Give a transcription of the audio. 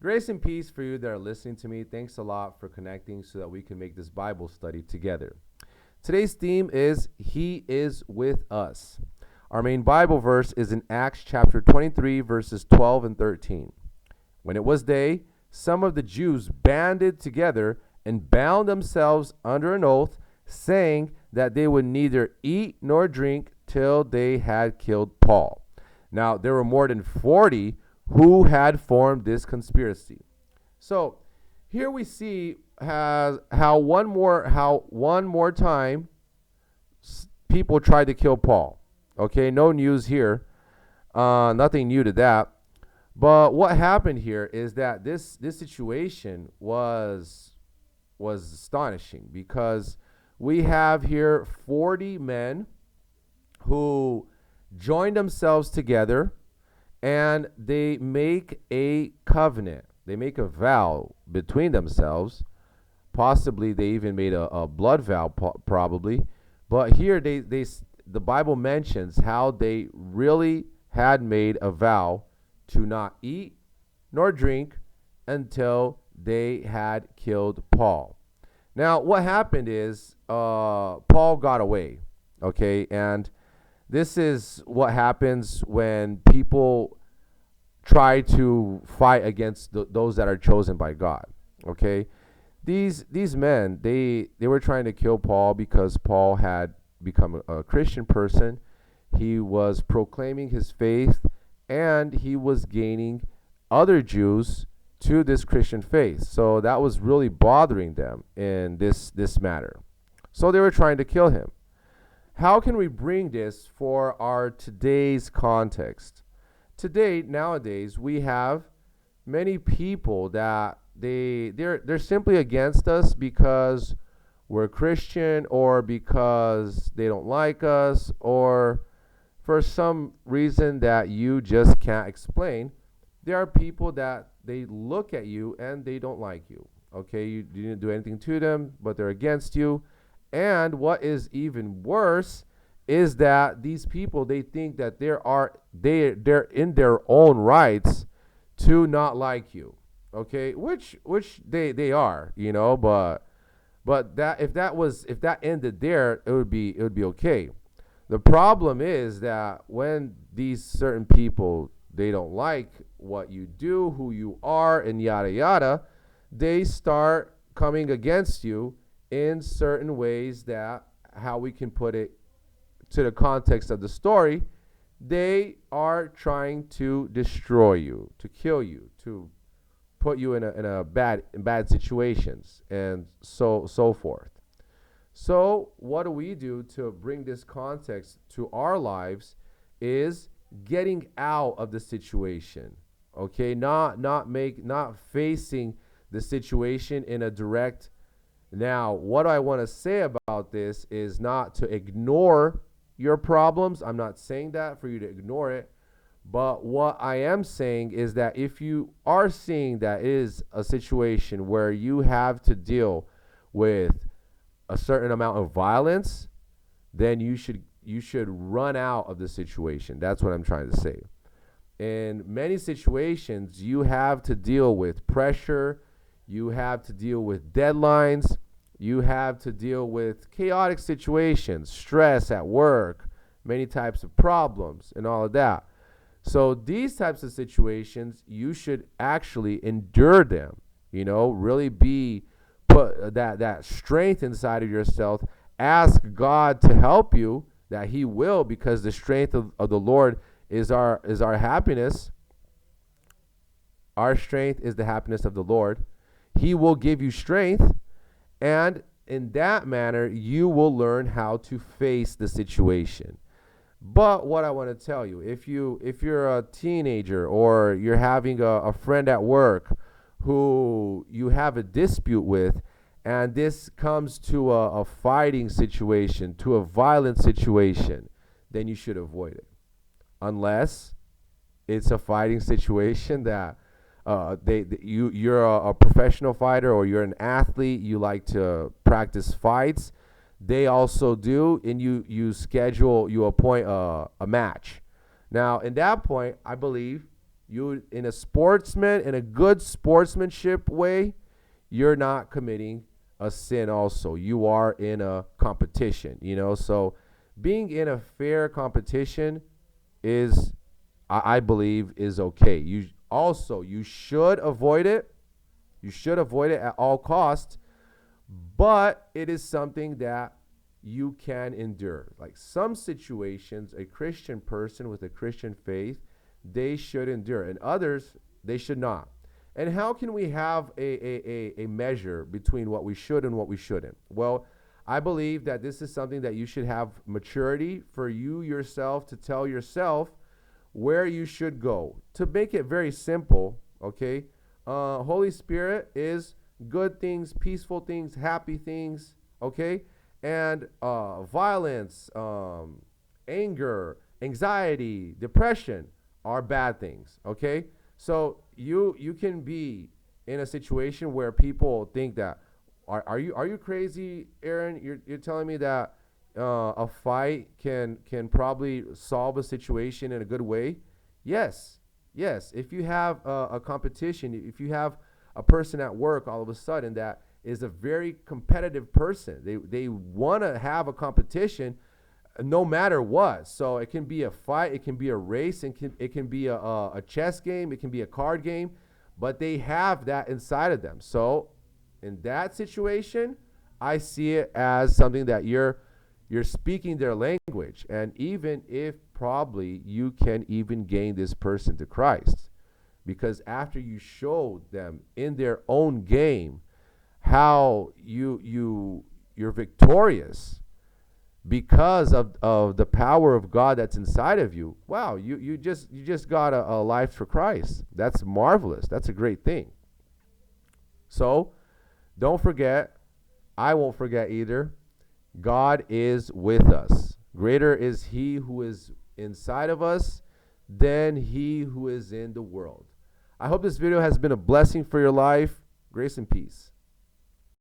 Grace and peace for you that are listening to me. Thanks a lot for connecting so that we can make this Bible study together. Today's theme is He is with us. Our main Bible verse is in Acts chapter 23, verses 12 and 13. When it was day, some of the Jews banded together and bound themselves under an oath, saying that they would neither eat nor drink till they had killed Paul. Now, there were more than 40 who had formed this conspiracy. So here we see how one more time people tried to kill Paul. Okay, no news here, nothing new to that. But what happened here is that this situation was astonishing, because we have here 40 men who joined themselves together, and they make a covenant. They make a vow between themselves. Possibly they even made a blood vow, probably. But here the Bible mentions how they really had made a vow to not eat nor drink until they had killed Paul. Now, what happened is Paul got away, okay? And this is what happens when people try to fight against those that are chosen by God, okay? These men, they were trying to kill Paul because Paul had become a Christian person. He was proclaiming his faith, and he was gaining other Jews to this Christian faith. So that was really bothering them in this matter. So they were trying to kill him. How can we bring this for our today's context? Nowadays, we have many people that they're simply against us because we're Christian, or because they don't like us, or for some reason that you just can't explain. There are people that they look at you and they don't like you. Okay, you didn't do anything to them, but they're against you. And what is even worse is that these people, they think that they're in their own rights to not like you. Okay, which they are, but that if that ended there, it would be okay. The problem is that when these certain people, they don't like what you do, who you are, and yada yada, they start coming against you in certain ways that, how we can put it to the context of the story, they are trying to destroy you, to kill you, to put you in a bad situations, and so forth. So what do we do to bring this context to our lives is getting out of the situation. Okay, not facing the situation in a direct. Now, what I want to say about this is not to ignore your problems. I'm not saying that for you to ignore it. But what I am saying is that if you are seeing that is a situation where you have to deal with a certain amount of violence, then you should run out of the situation. That's what I'm trying to say. In many situations, you have to deal with pressure, you have to deal with deadlines, you have to deal with chaotic situations, stress at work, many types of problems, and all of that. So these types of situations, you should actually endure them, really be put that strength inside of yourself. Ask God to help you, that He will, because the strength of the Lord is our happiness. Our strength is the happiness of the Lord. He will give you strength, and in that manner, you will learn how to face the situation. But what I want to tell you, if you're a teenager, or you're having a friend at work who you have a dispute with, and this comes to a fighting situation, to a violent situation, then you should avoid it. Unless it's a fighting situation that you're a professional fighter, or you're an athlete, you like to practice fights. They also do, and you appoint a match. Now, in that point, I believe You in a good sportsmanship way, you're not committing a sin also. You are in a competition, So being in a fair competition is, I believe, is okay. You should avoid it. You should avoid it at all costs, but it is something that you can endure. Like some situations, a Christian person with a Christian faith, they should endure, and others, they should not. And how can we have a measure between what we should and what we shouldn't? Well, I believe that this is something that you should have maturity for you yourself to tell yourself where you should go. To make it very simple, okay? Holy Spirit is good things, peaceful things, happy things, okay? And violence, anger, anxiety, depression are bad things, okay? So you can be in a situation where people think that, are you crazy, Aaron? You're telling me that a fight can probably solve a situation in a good way? Yes. If you have a competition, if you have a person at work all of a sudden that is a very competitive person, they want to have a competition no matter what. So it can be a fight, it can be a race, and it can be a chess game, it can be a card game, but they have that inside of them. So in that situation, I see it as something that you're speaking their language, and even if probably you can even gain this person to Christ, because after you show them in their own game how you're victorious because of the power of God that's inside of you. Wow, you just got a life for Christ. That's marvelous. That's a great thing. So don't forget, I won't forget either, God is with us. Greater is he who is inside of us than he who is in the world. I hope this video has been a blessing for your life. Grace and peace.